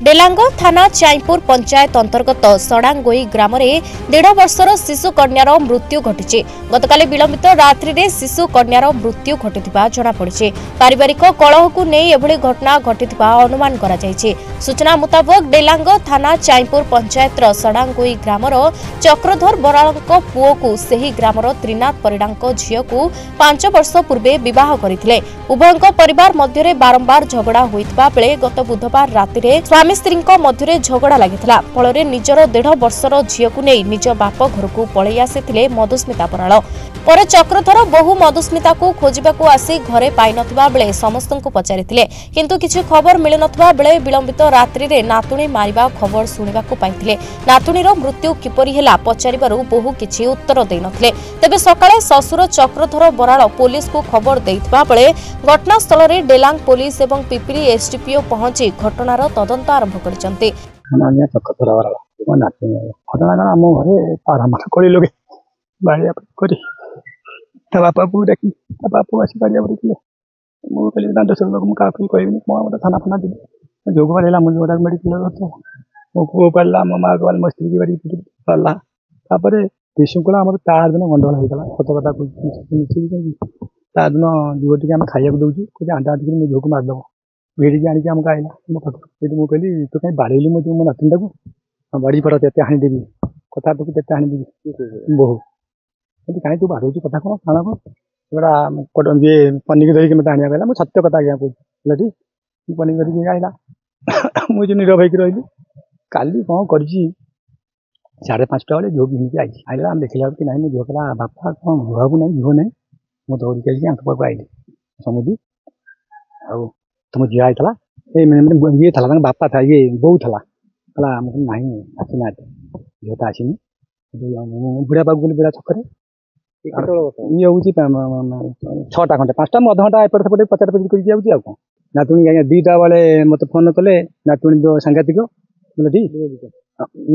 डेलांग थाना चाईपुर पंचायत अंतर्गत सड़ांगोई ग्राम में 1.5 वर्षर शिशु कन्यार मृत्यु घटी। गतकाली विलंबित रात्रि में शिशु कन्यार मृत्यु घटी जनापड़ी। पारिवारिक कलह को नहीं एभली घटना घटी अनुमान करा जायछि। सूचना मुताबक डेलांग थाना चाईपुर पंचायत सड़ांगोई ग्रामर चक्रधर बराल पुओ को सही ग्रामर त्रिनाथ परिडा झील को 5 वर्ष पूर्वे बह करते। उभय परिवार मध्य बारंबार झगड़ा होता बेले गत बुधवार राति स्वामी स्त्री मध्य झगड़ा लगी फल निजर 1.5 वर्षर झील को नहीं निज बाप घर को पलि आसी मधुस्मिता बराल पर चक्रधर बहु मधुस्मिता को खोजबाक आसी घरे पाई नथिबा बेले समस्त को पचारिथिले किंतु किछि खबर मिल नथिबा बेले विलंबित रात्रि रे नातुणी मारिबा खबर सुनिबाक पाइथिले। नातुणीर मृत्यु किपरि हेला पचारिबारु बहु किछि उत्तर देइ नथिले। तेबे सकाळे ससुर चक्रधर बराल पुलिस को खबर देइथिबा बेले घटनास्थल रे डेलांग पुलिस एवं पिपिली एसडीपीओ पहुंची घटनार तदंत आरंभ करिसंती। चक्रधर बराल नातुणी घटना आम घरे पारामर्श करी लोगे बाड़िया करी बापा को डाकी बापा आसी बाड़िया पड़े मुझे कहली दांत सब लोग मुझे कहनी मोटे थाना फाना देवी जोग बाड़ा मुझे गोटा मेडिकल मो पु पाला मो माँ को मो स्त्री की बाड़ी पाला विशृंखला आम तार दिन गंडगोल होता सत कथा तार दिन जुआ टी आम खाइक दौर कहे आंटा आंटी मो झील को मारिदेव भेड़ी आनिक आमको आईला मो पाखु मुझे कहली तू कहीं बाड़ेलु मो नातुणी को बाड़ी पड़ा तेते हाणीदेवी कथा तुक तेते हाणीदेवी बहु कहीं तू बाढ़ कथा कौन खाना को ये पनिक धरिक मत आने कहला मुझे सत्य कथा आज्ञा कहती पनिक धरिक आईला मुझे नीरव होकर रही काली कौन कर 5:30 बेले झील घिनिक आई आईला आम देखला कि ना झील कहला बापा कौन भुआ को नहीं झील नहीं मुझे दौड़िक आई पाक आईली समुदी आउ तुम झील आई ये था बापा था ये बो था कहला नहीं आसना झील तो आसनी बुढ़ा बाबू गली बुढ़ा छक ये हूँ 6टा खंडे 5टा अध घंटा एपट सेपटे पचार पचर कर नातुणी आज्ञा 2टा बेले मत फोन कले नातुणी जो सांघातिक बोले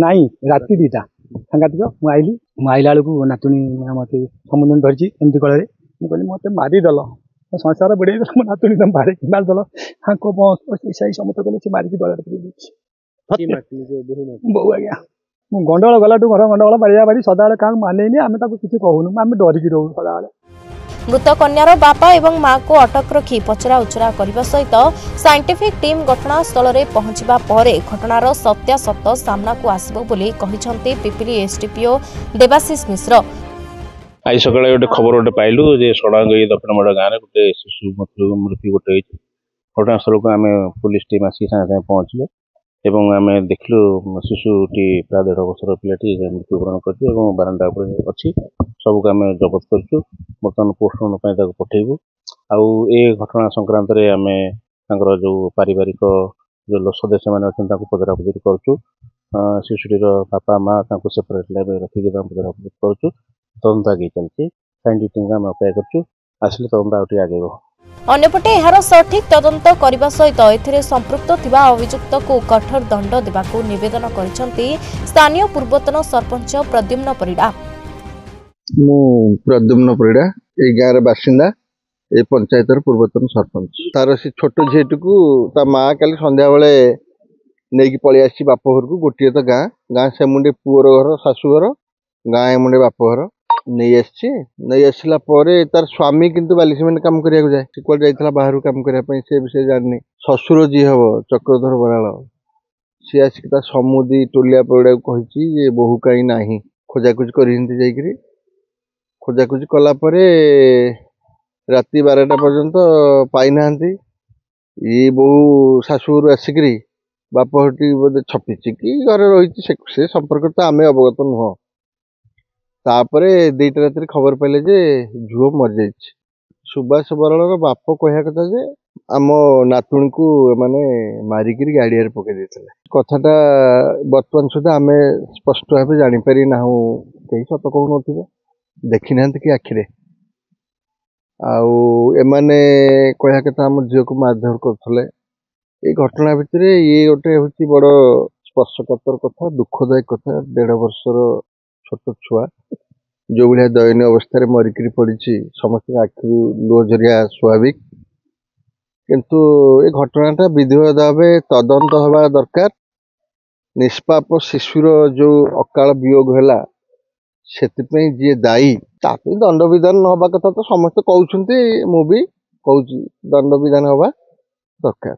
नाई राति 2टा सांघातिक मुझे आइला बेलू नातुणी मत समुद्र धरी एमती कल मुझे मत मारिदेल संसार बुड़े मो नातुणी तुम बारे मारिदेल हाँ समस्त कले मारिक गला बहु आज्ञा गंडगोल गलाठू घर गंडगोल बाड़िया बाड़ी सदाबे क्या मानेनी आम किसी कहूनु आम डरिकी रहू सदाबे। मृत कन्यार बापा एवं मां को अटक रखी पचरा उचरा करने सहित साइंटिफिक टीम घटनास्थल में पहुंचवा पर घटनार सत्यासत्य सामना को आसिबो बोली कहिसंती पिपिली एसडीपीओ देवाशीष मिश्र। आज सकाଳେ गोटे खबर गोटे पाइलु जे सड़ांगई दक्षिणमड़ गाँव गोटे शिशु मृत्यु गोटे घटनास्थल को आम पुलिस टीम आसिक सागे सागे पहुँचले एवं आम देखलु शिशुटी प्राय 1.5 वर्षर पिलाटी मृत्युवरण कर बारंडा अच्छी सबको आम जबत कर बर्तमान पोस्टमार्टम पठेबू आउ ए घटना संक्रांत आम जो पारिवारिक जो सदस्य मैंने अच्छा पचरा पचरी करुँ शिशुटीर बापा माँ सेपरेट रखिक पचरा पचरी करुँ तदंत आगे चलती साइंटिफिक आम अपेक्षा करूँ आसिले तदंत आगे आगे अन्यपटे एहार सठिक तदंत करने सहित एथिरे संपृक्त थिबा अभियुक्त को कठोर दंड देबाकू निवेदन करिसंती स्थानीय पूर्वतन सरपंच प्रद्युम्न परिडा। मु प्रद्युम्न परिडा ए गाँव बासिंदा ए पंचायतर पूर्वतन सरपंच तार से छोट झीट को ता माँ काली संध्या बेले नहीं पलि आसी बाप घर को गोटे तो गाँ से मुंडे पुअर घर शाशु घर गाँ मुंडे बाप घर नहीं आसला तार स्वामी किंतु बाली सीमेंट काम करिया जाए से कुआडे जाइथला बाहर काम करने से विषय जानी ससुर जी हम चक्रधर बराल सी आसिक समुदी टोलिया पड़ा कही ये बहु कहीं ना खोजाखोजी कर खोजाखोजी कलापर राति 12टा पर्यंत पाईना ये बहु शाशुघर आसिक बाप घरटी बोधे छपिची कि घर रही से संपर्क तो आम अवगत नुह तापर 2टा रात खबर पाइले जे झुओ मर जा सुभाष बराल बाप कह कथा जे आम नातुणी को माने मारिक गाड़िया पकई देते कथाटा बर्तमान सुधा आम स्पष्ट भाव जापारी ना कहीं सत कहून देखी ना कि आखिरे आने कह कथा आम झील को मारधर करते ये घटना भितर ये गोटे हूँ बड़ स्पर्शकातर कथा दुखदायक कथा 1.5 वर्षर छोट छुआ जो भाया दयनीय अवस्था मरिकी पड़ी समस्त आखिर लुह झरिया स्वाभाविक किंतु ये घटनाटा विधिवत भाव तदंत हवा दरकार निष्पाप शिशुर जो अकाल वियोग है से जी दायी ताकि दंड विधान हवा कथा तो समस्त कहते मुझे दंड विधान हवा दरकार।